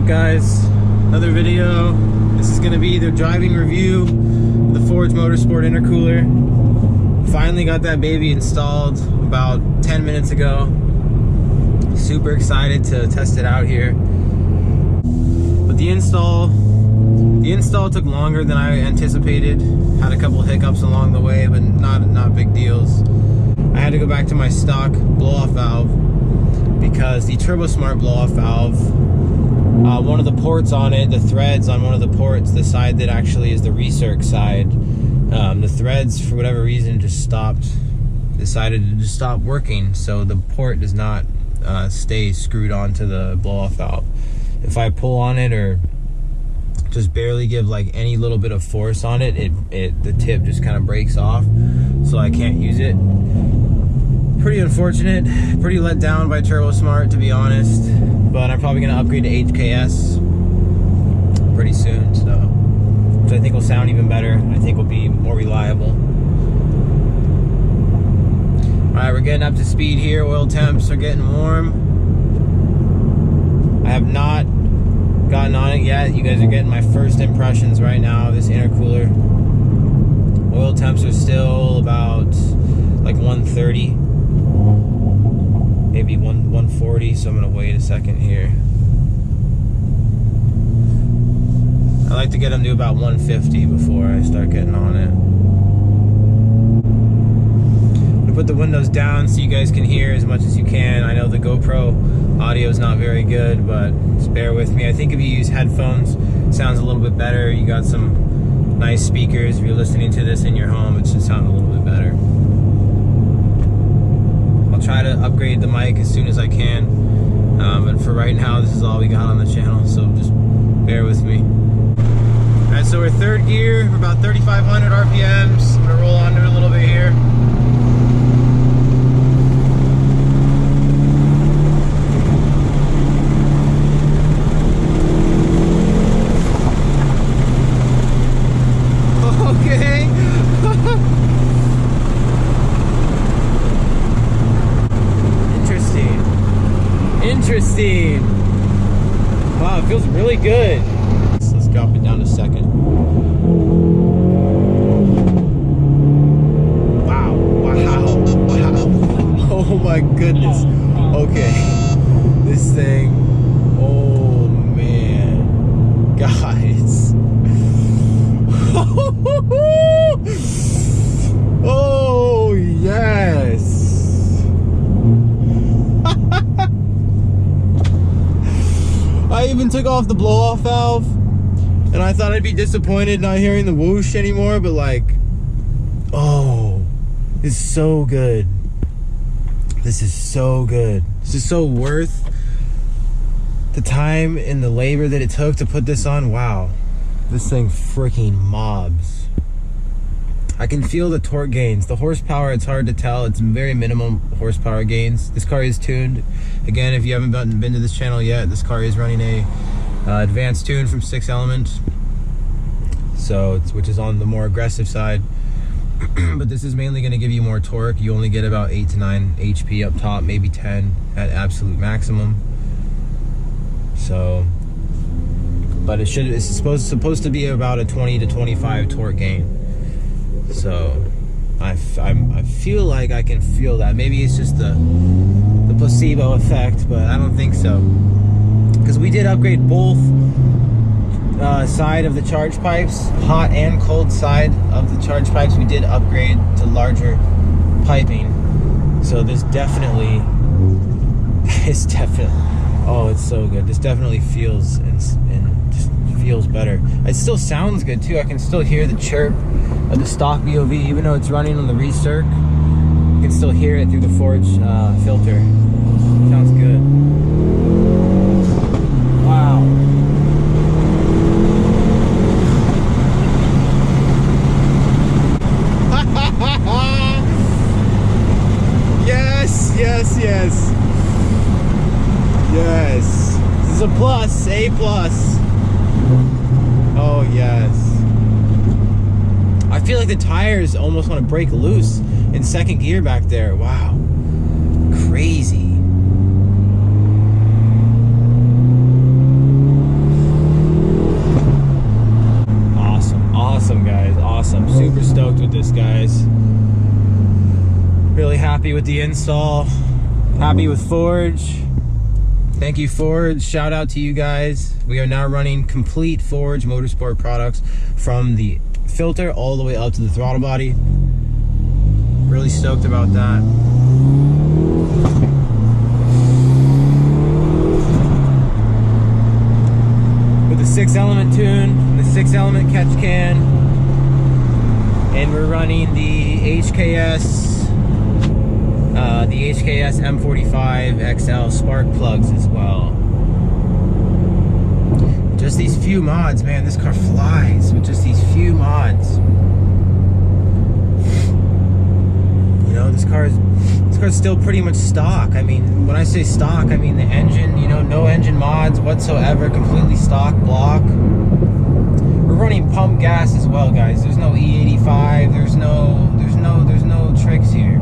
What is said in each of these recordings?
up, guys? Another video. This is gonna be the driving review of the Ford's Motorsport Intercooler. Finally got that baby installed about 10 minutes ago. Super excited to test it out here. But the install took longer than I anticipated. Had a couple hiccups along the way, but not big deals. I had to go back to my stock blow-off valve because the TurboSmart blow-off valve, one of the ports on it, the threads on one of the ports, the side that actually is the recirc side, the threads for whatever reason decided to just stop working, so the port does not stay screwed onto the blow-off valve. If I pull on it or just barely give like any little bit of force on it, the tip just kind of breaks off, so I can't use it. Pretty unfortunate, pretty let down by TurboSmart, to be honest, but I'm probably gonna upgrade to HKS pretty soon, so which I think will sound even better. I think will be more reliable. Alright, we're getting up to speed here. Oil temps are getting warm. I have not gotten on it yet. You guys are getting my first impressions right now of this intercooler. Oil temps are still about like 130, maybe 140, so I'm gonna wait a second here. I like to get them to about 150 before I start getting on it. I'm gonna put the windows down so you guys can hear as much as you can. I know the GoPro audio is not very good, but just bear with me. I think if you use headphones, it sounds a little bit better. You got some nice speakers. If you're listening to this in your home, it should sound a little bit better. I'll try to upgrade the mic as soon as I can, but for right now, this is all we got on the channel, so just bear with me. Alright, so we're third gear, we're about 3,500 RPMs. I'm gonna roll onto it a little bit here. Okay. Interesting. Wow, it feels really good. Let's drop it down a second. Wow. Oh my goodness. Okay. This thing. Oh man. Guys. Oh yes. I even took off the blow-off valve, and I thought I'd be disappointed not hearing the whoosh anymore, but like, oh, it's so good. This is so good. This is so worth the time and the labor that it took to put this on. Wow, this thing freaking mobs. I can feel the torque gains. The horsepower, it's hard to tell. It's very minimum horsepower gains. This car is tuned. Again, if you haven't been to this channel yet, this car is running a advanced tune from 6 Element, so which is on the more aggressive side. But this is mainly going to give you more torque. You only get about 8 to 9 HP up top, maybe 10 at absolute maximum. So, but it's supposed to be about a 20 to 25 torque gain. So I feel like I can feel that. Maybe it's just the placebo effect, but I don't think so, because we did upgrade both side of the charge pipes, hot and cold side of the charge pipes. We did upgrade to larger piping, so this definitely oh, it's so good. This definitely feels and just feels better. It still sounds good too. I can still hear the chirp of the stock VOV, even though it's running on the recirc. You can still hear it through the Forge filter. Sounds good. Wow. Yes. Yes. This is a plus, A+. Oh yes. I feel like the tires almost want to break loose in second gear back there. Wow. Crazy. awesome. Super stoked with this, guys. Really happy with the install. Happy with Forge. Thank you, Forge. Shout out to you guys. We are now running complete Forge Motorsport products from the filter all the way up to the throttle body. Really stoked about that. With the 6-element tune, the 6-element catch can, and we're running the HKS M45 XL spark plugs as well. Just these few mods, man, this car flies with just these few mods. You know, this car's still pretty much stock. I mean, when I say stock, I mean the engine, you know, no engine mods whatsoever, completely stock block. We're running pump gas as well, guys. There's no E85, there's no tricks here.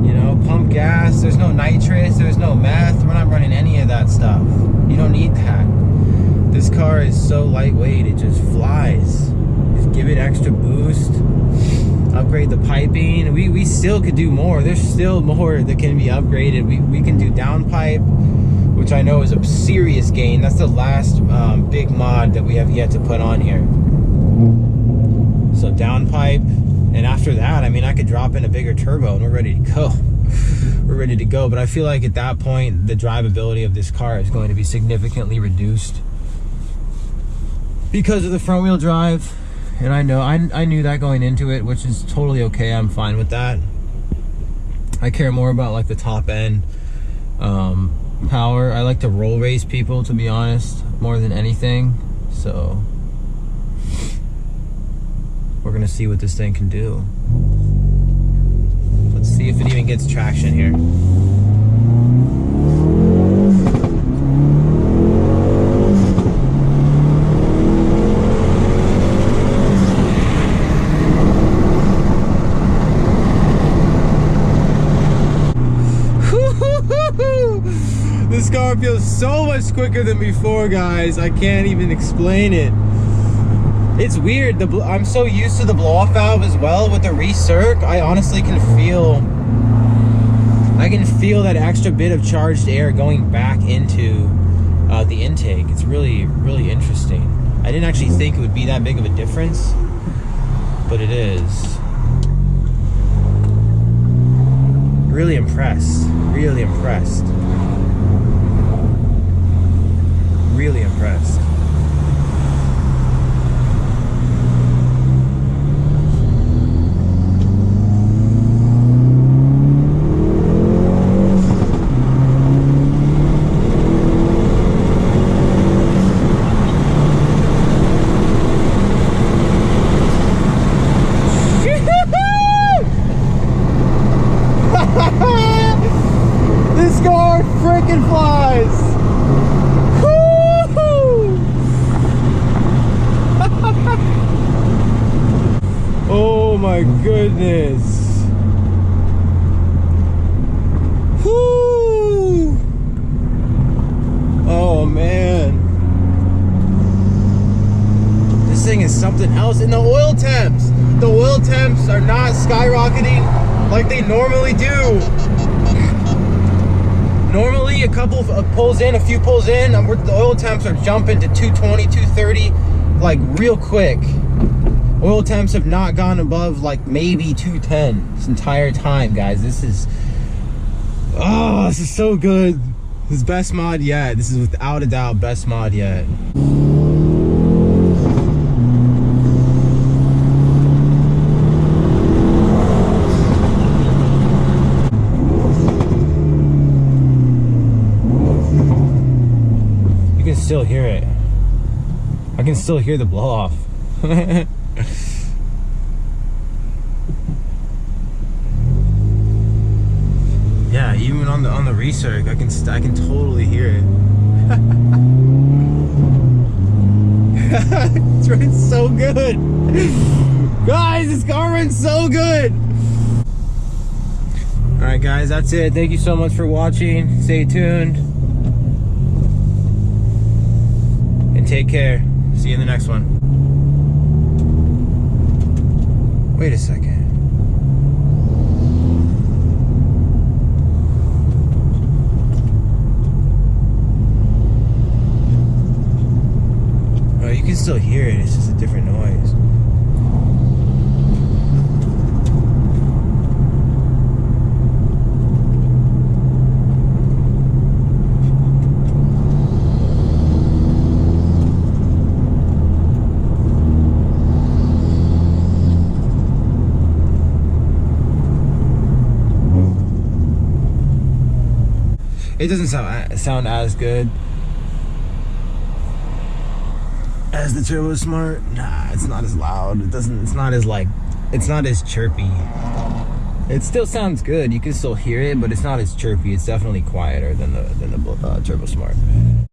You know, pump gas, there's no nitrous, there's no meth. We're not running any of that stuff. You don't need that. This car is so lightweight, it just flies. Just give it extra boost. Upgrade the piping. We still could do more. There's still more that can be upgraded. We can do downpipe, which I know is a serious gain. That's the last big mod that we have yet to put on here. So downpipe, and after that, I mean, I could drop in a bigger turbo and we're ready to go. We're ready to go. But I feel like at that point, the drivability of this car is going to be significantly reduced because of the front wheel drive. And I know, I knew that going into it, which is totally okay. I'm fine with that. I care more about like the top end power. I like to roll race people, to be honest, more than anything. So we're gonna see what this thing can do. Let's see if it even gets traction here. This car feels so much quicker than before, guys. I can't even explain it. It's weird. I'm so used to the blow-off valve as well with the recirc. I honestly can feel that extra bit of charged air going back into the intake. It's really, really interesting. I didn't actually think it would be that big of a difference, but it is. Really impressed. Really impressed. Really impressed. This car freaking flies. Oh my goodness. Whoo! Oh man. This thing is something else. And the oil temps are not skyrocketing like they normally do. Normally a couple of pulls in, a few pulls in, the oil temps are jumping to 220, 230 like real quick. Oil temps have not gone above like maybe 210 this entire time, guys. This is so good. This is best mod yet. This is without a doubt best mod yet. You can still hear it. I can still hear the blow off. Yeah, even on the recirc, I can totally hear it. It's running so good, guys. This car runs so good. All right, guys, that's it. Thank you so much for watching. Stay tuned and take care. See you in the next one. Wait a second. Oh, you can still hear it. It's just a different noise. It doesn't sound as good as the Turbo Smart. Nah, it's not as loud. It's not as chirpy. It still sounds good. You can still hear it, but it's not as chirpy. It's definitely quieter than the Turbo Smart.